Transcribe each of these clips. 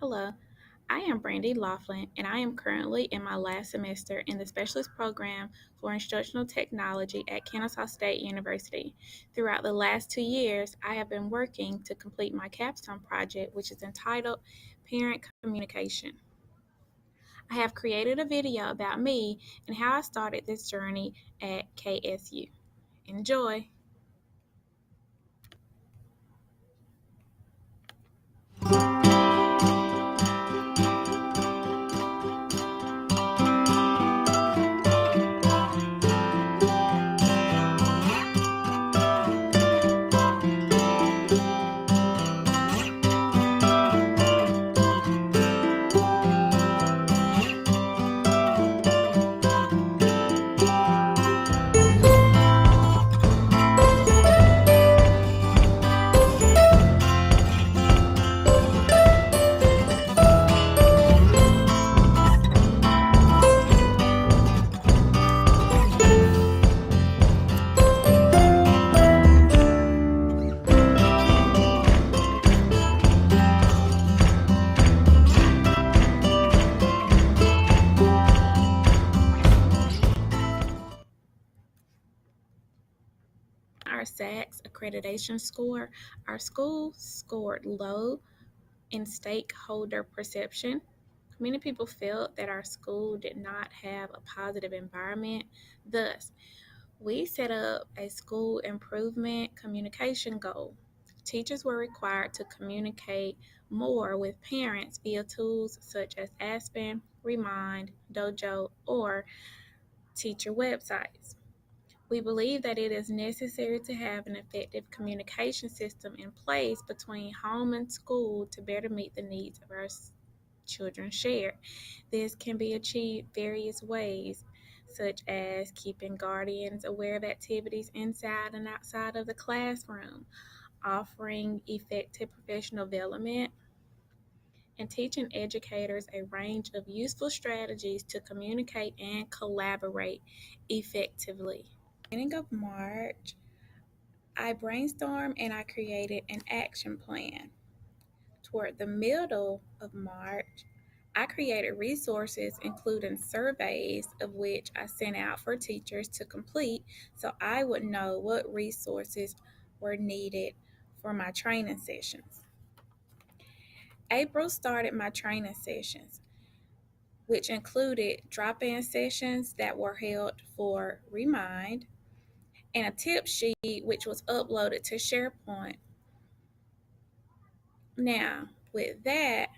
Hello, I am Brandy Laughlin, and I am currently in my last semester in the Specialist Program for Instructional Technology at Kennesaw State University. Throughout the last 2 years, I have been working to complete my capstone project, which is entitled Parent Communication. I have created a video about me and how I started this journey at KSU. Enjoy! Our SACS accreditation score, our school scored low in stakeholder perception. Many people felt that our school did not have a positive environment. Thus, we set up a school improvement communication goal. Teachers were required to communicate more with parents via tools such as Aspen, Remind, Dojo, or teacher websites. We believe that it is necessary to have an effective communication system in place between home and school to better meet the needs of our children share. This can be achieved various ways, such as keeping guardians aware of activities inside and outside of the classroom, offering effective professional development, and teaching educators a range of useful strategies to communicate and collaborate effectively. Beginning of March, I brainstormed and I created an action plan. Toward the middle of March, I created resources, including surveys, of which I sent out for teachers to complete so I would know what resources were needed for my training sessions. April started my training sessions, which included drop in sessions that were held for Remind and a tip sheet which was uploaded to SharePoint. Now, with that,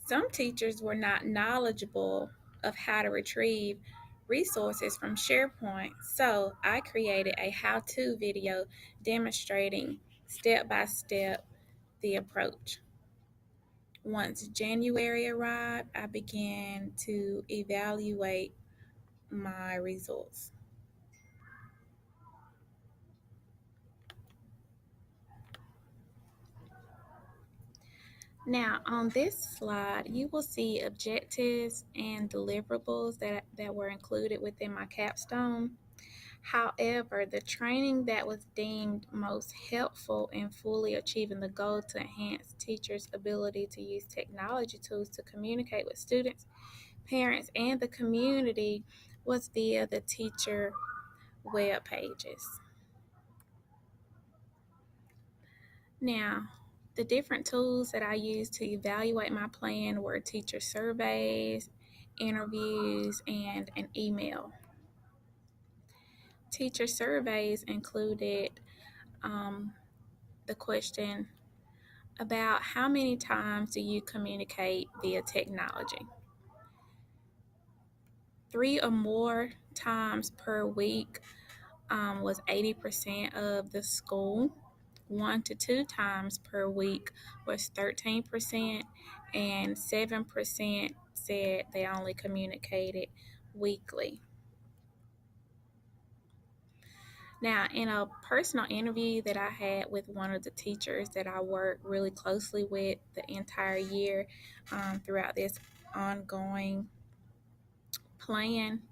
some teachers were not knowledgeable of how to retrieve resources from SharePoint, so I created a how-to video demonstrating step by step the approach. Once January arrived, I began to evaluate my results. Now, on this slide, you will see objectives and deliverables that were included within my capstone. However, the training that was deemed most helpful in fully achieving the goal to enhance teachers' ability to use technology tools to communicate with students, parents, and the community was via the teacher web pages. Now, the different tools that I used to evaluate my plan were teacher surveys, interviews, and an email. Teacher surveys included the question about how many times do you communicate via technology? 3 or more times per week was 80% of the school. 1 to 2 times per week was 13%, and 7% said they only communicated weekly. Now, in a personal interview that I had with one of the teachers that I worked really closely with the entire year throughout this ongoing plan,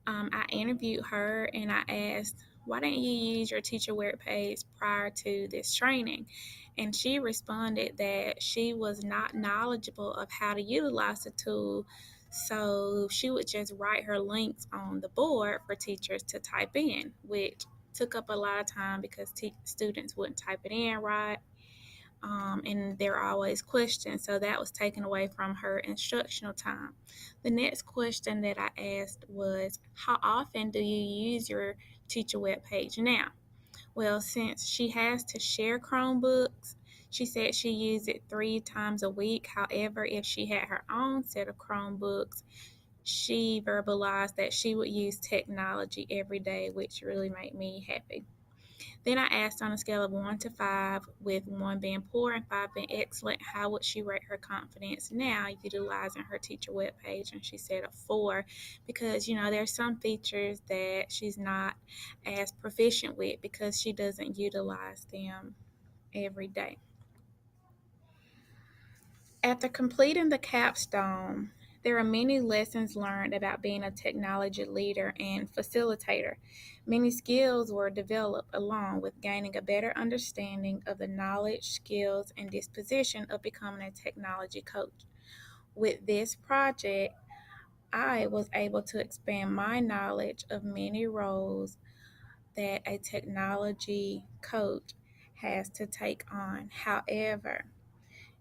I interviewed her and I asked why didn't you use your teacher web page prior to this training? And she responded that she was not knowledgeable of how to utilize the tool, so she would just write her links on the board for teachers to type in, which took up a lot of time because students wouldn't type it in right. And there are always questions, so that was taken away from her instructional time. The next question that I asked was, how often do you use your teacher web page now? Well, since she has to share Chromebooks, she said she used it 3 times a week. However, if she had her own set of Chromebooks, she verbalized that she would use technology every day, which really made me happy. Then I asked, on a scale of 1 to 5, with 1 being poor and 5 being excellent, how would she rate her confidence now utilizing her teacher webpage? And she said a 4, because there's some features that she's not as proficient with because she doesn't utilize them every day. After completing the capstone, there are many lessons learned about being a technology leader and facilitator. Many skills were developed along with gaining a better understanding of the knowledge, skills, and disposition of becoming a technology coach. With this project, I was able to expand my knowledge of many roles that a technology coach has to take on. However,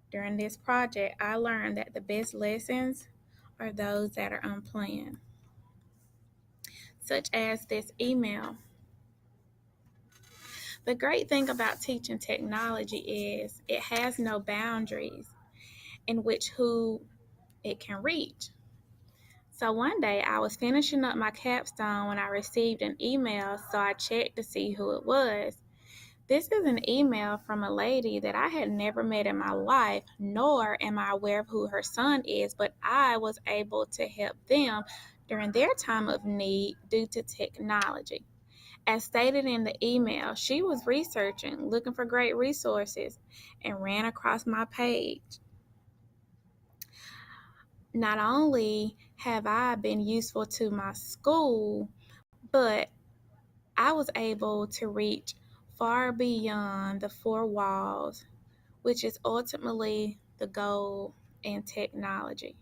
during this project, I learned that the best lessons are those that are unplanned, such as this email. The great thing about teaching technology is it has no boundaries in which who it can reach. So one day I was finishing up my capstone when I received an email, so I checked to see who it was. This is an email from a lady that I had never met in my life, nor am I aware of who her son is, but I was able to help them during their time of need due to technology. As stated in the email, she was researching, looking for great resources, and ran across my page. Not only have I been useful to my school, but I was able to reach far beyond the 4 walls, which is ultimately the goal in technology.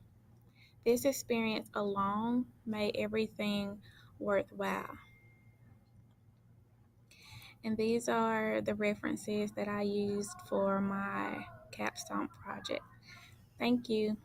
This experience alone made everything worthwhile. And these are the references that I used for my capstone project. Thank you.